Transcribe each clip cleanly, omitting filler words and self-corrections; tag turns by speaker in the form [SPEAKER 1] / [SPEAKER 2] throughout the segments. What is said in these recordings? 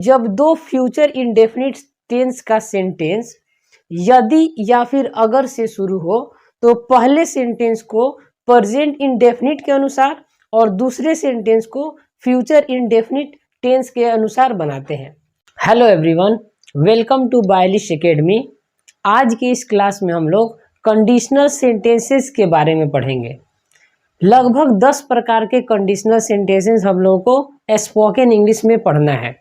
[SPEAKER 1] जब दो future indefinite tense का सेंटेंस यदि या फिर अगर से शुरू हो तो पहले सेंटेंस को प्रेजेंट इंडेफिनिट के अनुसार और दूसरे सेंटेंस को फ्यूचर इंडेफिनिट टेंस के अनुसार बनाते हैं। हेलो एवरीवन, वेलकम टू बायलिश एकेडमी। आज की इस क्लास में हम लोग कंडीशनल सेंटेंसेस के बारे में पढ़ेंगे। लगभग 10 प्रकार के कंडीशनल सेंटेंसेस हम लोगों को स्पोकन इंग्लिश में पढ़ना है।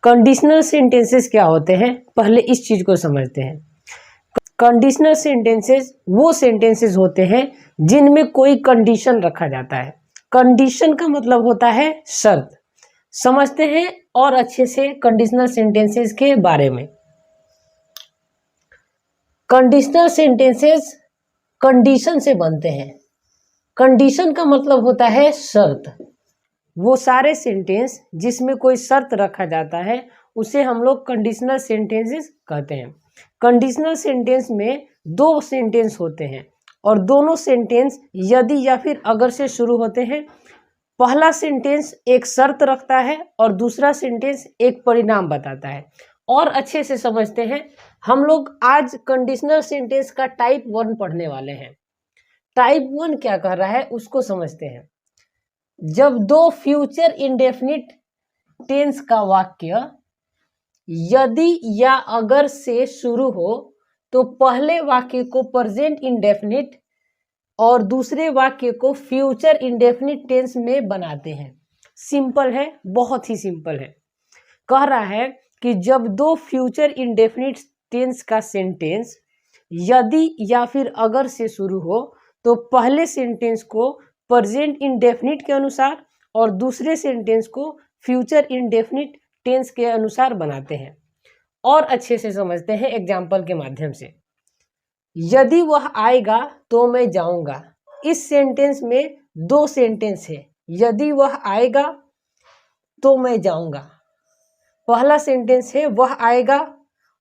[SPEAKER 1] कंडीशनल सेंटेंसेस क्या होते हैं, पहले इस चीज को समझते हैं। कंडीशनल सेंटेंसेस वो सेंटेंसेस होते हैं जिनमें कोई कंडीशन रखा जाता है। कंडीशन का मतलब होता है शर्त। समझते हैं और अच्छे से कंडीशनल सेंटेंसेस के बारे में। कंडीशनल सेंटेंसेस कंडीशन से बनते हैं। कंडीशन का मतलब होता है शर्त। वो सारे सेंटेंस जिसमें कोई शर्त रखा जाता है उसे हम लोग कंडीशनल सेंटेंसेस कहते हैं। कंडीशनल सेंटेंस में दो सेंटेंस होते हैं और दोनों सेंटेंस यदि या फिर अगर से शुरू होते हैं। पहला सेंटेंस एक शर्त रखता है और दूसरा सेंटेंस एक परिणाम बताता है। और अच्छे से समझते हैं, हम लोग आज कंडीशनल सेंटेंस का टाइप 1 पढ़ने वाले हैं। टाइप 1 क्या कह रहा है उसको समझते हैं। जब दो फ्यूचर इंडेफिनिट टेंस का वाक्य यदि या अगर से शुरू हो तो पहले वाक्य को प्रेजेंट इंडेफिनिट और दूसरे वाक्य को फ्यूचर इंडेफिनिट टेंस में बनाते हैं। सिंपल है, बहुत ही सिंपल है। कह रहा है कि जब दो फ्यूचर इंडेफिनिट टेंस का सेंटेंस यदि या फिर अगर से शुरू हो तो पहले सेंटेंस को प्रेजेंट इंडेफिनिट के अनुसार और दूसरे सेंटेंस को फ्यूचर इंडेफिनिट टेंस के अनुसार बनाते हैं। और अच्छे से समझते हैं एग्जाम्पल के माध्यम से। यदि वह आएगा तो मैं जाऊंगा। इस सेंटेंस में दो सेंटेंस है। यदि वह आएगा तो मैं जाऊंगा। पहला सेंटेंस है वह आएगा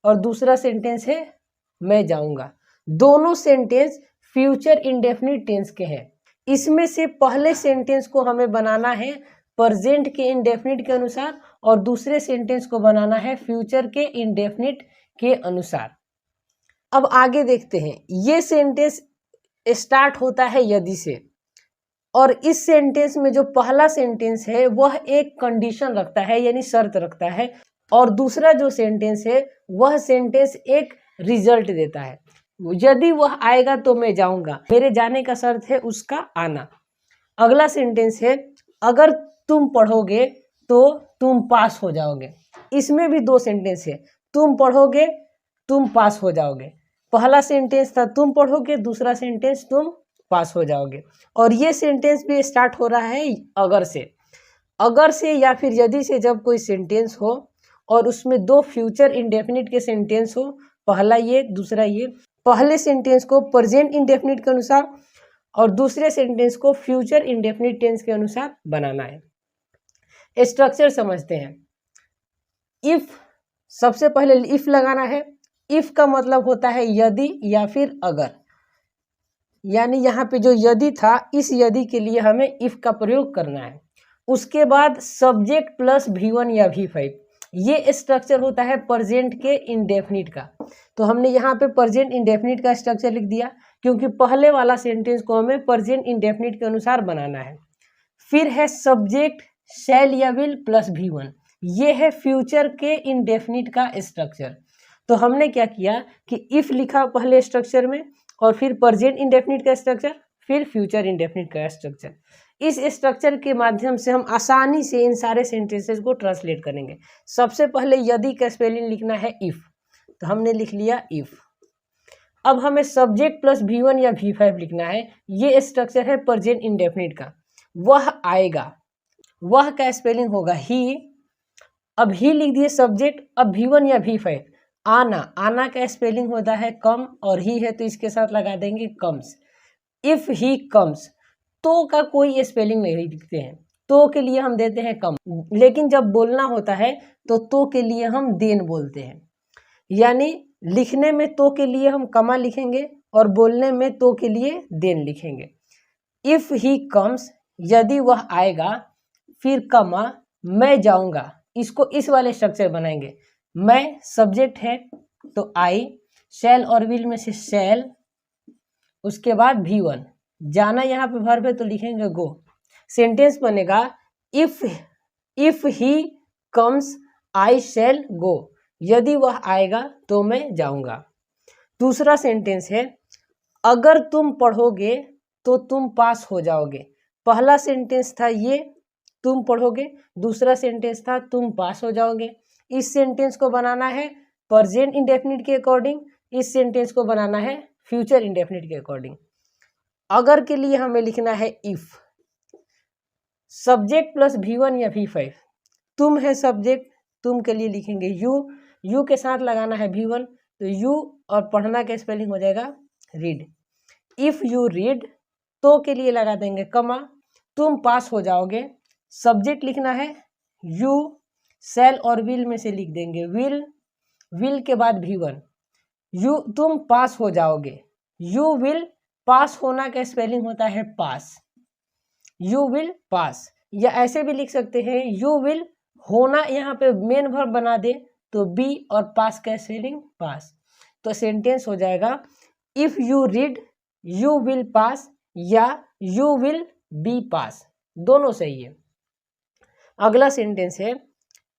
[SPEAKER 1] और दूसरा सेंटेंस है मैं जाऊंगा। दोनों सेंटेंस फ्यूचर इंडेफिनिट टेंस के हैं। इसमें से पहले सेंटेंस को हमें बनाना है प्रेजेंट के इंडेफिनिट के अनुसार और दूसरे सेंटेंस को बनाना है फ्यूचर के इंडेफिनिट के अनुसार। अब आगे देखते हैं। ये सेंटेंस स्टार्ट होता है यदि से और इस सेंटेंस में जो पहला सेंटेंस है वह एक कंडीशन रखता है यानी शर्त रखता है और दूसरा जो सेंटेंस है वह सेंटेंस एक रिजल्ट देता है। यदि वह आएगा तो मैं जाऊंगा, मेरे जाने का शर्त है उसका आना। अगला सेंटेंस है अगर तुम पढ़ोगे तो तुम पास हो जाओगे। इसमें भी दो सेंटेंस है, तुम पढ़ोगे तुम पास हो जाओगे। पहला सेंटेंस था तुम पढ़ोगे, दूसरा सेंटेंस तुम पास हो जाओगे। और ये सेंटेंस भी स्टार्ट हो रहा है अगर से। अगर से या फिर यदि से जब कोई सेंटेंस हो और उसमें दो फ्यूचर इंडेफिनिट के सेंटेंस हो, पहला ये दूसरा ये, पहले सेंटेंस को प्रेजेंट इंडेफिनिट के अनुसार और दूसरे सेंटेंस को फ्यूचर इंडेफिनिट टेंस के अनुसार बनाना है। स्ट्रक्चर समझते हैं। इफ, सबसे पहले इफ लगाना है। इफ का मतलब होता है यदि या फिर अगर, यानी यहाँ पे जो यदि था इस यदि के लिए हमें इफ का प्रयोग करना है। उसके बाद सब्जेक्ट प्लस V1 या V5, ये स्ट्रक्चर होता है प्रेजेंट के इंडेफिनिट का। तो हमने यहाँ पे प्रेजेंट इंडेफिनिट का स्ट्रक्चर लिख दिया क्योंकि पहले वाला सेंटेंस को हमें प्रेजेंट इंडेफिनिट के अनुसार बनाना है। फिर है सब्जेक्ट शैल या विल प्लस V1, ये है फ्यूचर के इंडेफिनिट का स्ट्रक्चर। तो हमने क्या किया कि इफ लिखा पहले स्ट्रक्चर में और फिर प्रेजेंट इंडेफिनिट का स्ट्रक्चर, फिर फ्यूचर इंडेफिनिट का स्ट्रक्चर। इस स्ट्रक्चर के माध्यम से हम आसानी से इन सारे सेंटेंसेस को ट्रांसलेट करेंगे। सबसे पहले यदि का स्पेलिंग लिखना है इफ, तो हमने लिख लिया इफ। अब हमें सब्जेक्ट प्लस V1 या V5 लिखना है। ये स्ट्रक्चर है प्रेजेंट इंडेफिनिट का। वह आएगा, वह का स्पेलिंग होगा ही। अब ही लिख दिए सब्जेक्ट, अब V1 या V5। आना, आना का स्पेलिंग होता है कम और ही है तो इसके साथ लगा देंगे कम्स। इफ ही कम्स, तो का कोई स्पेलिंग नहीं लिखते हैं, तो के लिए हम देते हैं कम। लेकिन जब बोलना होता है तो के लिए हम देन बोलते हैं। यानी लिखने में तो के लिए हम कमा लिखेंगे और बोलने में तो के लिए देन लिखेंगे। इफ ही कम्स, यदि वह आएगा, फिर कमा मैं जाऊंगा, इसको इस वाले स्ट्रक्चर बनाएंगे। मैं सब्जेक्ट है तो आई, शैल और विल में से शैल, उसके बाद V1, जाना यहाँ पे वर्ब है तो लिखेंगे गो। सेंटेंस बनेगा इफ ही कम्स आई शैल गो, यदि वह आएगा तो मैं जाऊंगा। दूसरा सेंटेंस है अगर तुम पढ़ोगे तो तुम पास हो जाओगे। पहला सेंटेंस था ये तुम पढ़ोगे, दूसरा सेंटेंस था तुम पास हो जाओगे। इस सेंटेंस को बनाना है प्रेजेंट इंडेफिनिट के अकॉर्डिंग, इस सेंटेंस को बनाना है फ्यूचर इंडेफिनिट के अकॉर्डिंग। अगर के लिए हमें लिखना है इफ, सब्जेक्ट प्लस V1 या V5। तुम है सब्जेक्ट, तुम के लिए लिखेंगे यू के साथ लगाना है V1, तो यू और पढ़ना का स्पेलिंग हो जाएगा रीड। इफ यू रीड, तो के लिए लगा देंगे कमा, तुम पास हो जाओगे। सब्जेक्ट लिखना है यू, शैल और विल में से लिख देंगे विल के बाद V1, यू तुम पास हो जाओगे। यू विल, पास होना का स्पेलिंग होता है पास, यू विल पास। या ऐसे भी लिख सकते हैं यू विल, होना यहाँ पे मेन वर्ब बना दे तो बी और पास का स्पेलिंग पास। तो सेंटेंस हो जाएगा if you read you will pass या यू विल बी पास, दोनों सही है। अगला सेंटेंस है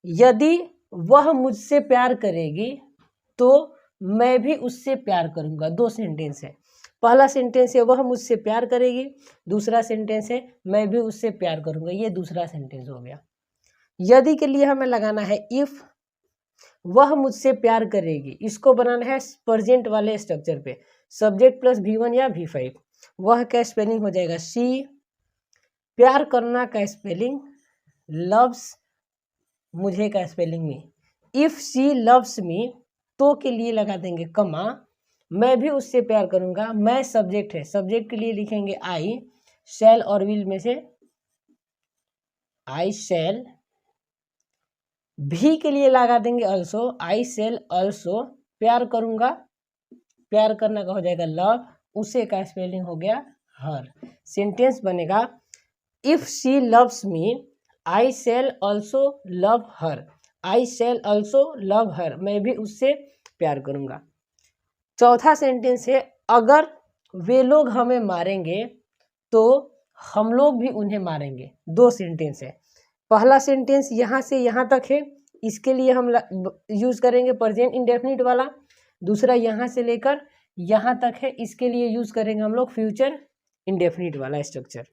[SPEAKER 1] यदि वह मुझसे प्यार करेगी तो मैं भी उससे प्यार करूंगा। दो सेंटेंस है, पहला सेंटेंस है वह मुझसे प्यार करेगी, दूसरा सेंटेंस है मैं भी उससे प्यार करूंगा। ये दूसरा सेंटेंस हो गया। यदि के लिए हमें लगाना है इफ, वह मुझसे प्यार करेगी, इसको बनाना है प्रेजेंट वाले स्ट्रक्चर पे, सब्जेक्ट प्लस V1 या V5। वह का स्पेलिंग हो जाएगा सी, प्यार करना का स्पेलिंग लव्स, मुझे का spelling me. If she loves मी, तो के लिए लगा देंगे कमा, मैं भी उससे प्यार करूंगा। मैं सब्जेक्ट है, सब्जेक्ट के लिए लिखेंगे आई, शैल और विल में से आई शैल। भी के लिए लगा देंगे अल्सो, आई शैल अल्सो, प्यार करूंगा, प्यार करना का हो जाएगा लव, उसे का स्पेलिंग हो गया हर। सेंटेंस बनेगा if she loves me I shall also love her, I shall also love her, मैं भी उससे प्यार करूंगा। चौथा सेंटेंस है अगर वे लोग हमें मारेंगे तो हम लोग भी उन्हें मारेंगे। दो सेंटेंस है, पहला सेंटेंस यहाँ से यहाँ तक है, इसके लिए हम यूज करेंगे प्रेजेंट इंडेफिनिट वाला। दूसरा यहाँ से लेकर यहाँ तक है, इसके लिए यूज करेंगे हम लोग फ्यूचर इंडेफिनिट वाला स्ट्रक्चर।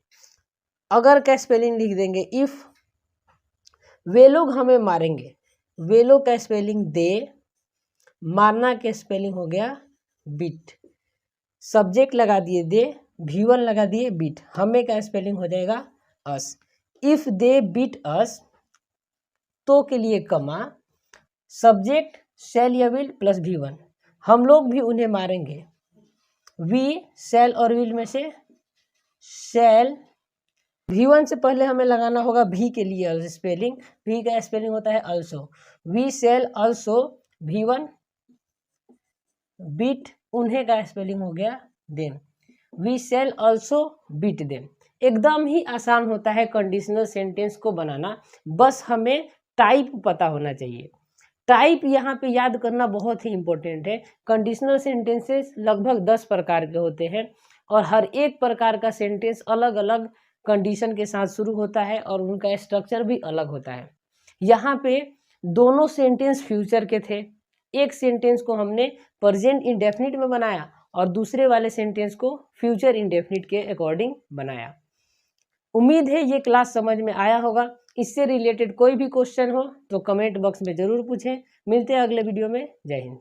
[SPEAKER 1] अगर का स्पेलिंग लिख देंगे इफ, वे लोग हमें मारेंगे, वे लोग का स्पेलिंग दे, मारना के स्पेलिंग हो गया बीट। सब्जेक्ट लगा दिए दे, V1 लगा दिए बीट, हमें का स्पेलिंग हो जाएगा अस। इफ दे बीट अस, तो के लिए कमा, सब्जेक्ट शैल या विल प्लस V1, हम लोग भी उन्हें मारेंगे। वी, शैल और विल में से शैल, V1 से पहले हमें लगाना होगा भी के लिए स्पेलिंग, भी का स्पेलिंग होता है also. We shall also V1 beat, उन्हें का स्पेलिंग हो गया then, we shall also beat them. एकदम ही आसान होता है कंडीशनल सेंटेंस को बनाना, बस हमें टाइप पता होना चाहिए। टाइप यहाँ पे याद करना बहुत ही इंपॉर्टेंट है। कंडीशनल सेंटेंसेस लगभग 10 प्रकार के होते हैं और हर एक प्रकार का सेंटेंस अलग अलग कंडीशन के साथ शुरू होता है और उनका स्ट्रक्चर भी अलग होता है। यहाँ पे दोनों सेंटेंस फ्यूचर के थे, एक सेंटेंस को हमने प्रेजेंट इंडेफिनिट में बनाया और दूसरे वाले सेंटेंस को फ्यूचर इंडेफिनिट के अकॉर्डिंग बनाया। उम्मीद है ये क्लास समझ में आया होगा। इससे रिलेटेड कोई भी क्वेश्चन हो तो कमेंट बॉक्स में ज़रूर पूछें। मिलते हैं अगले वीडियो में। जय हिंद।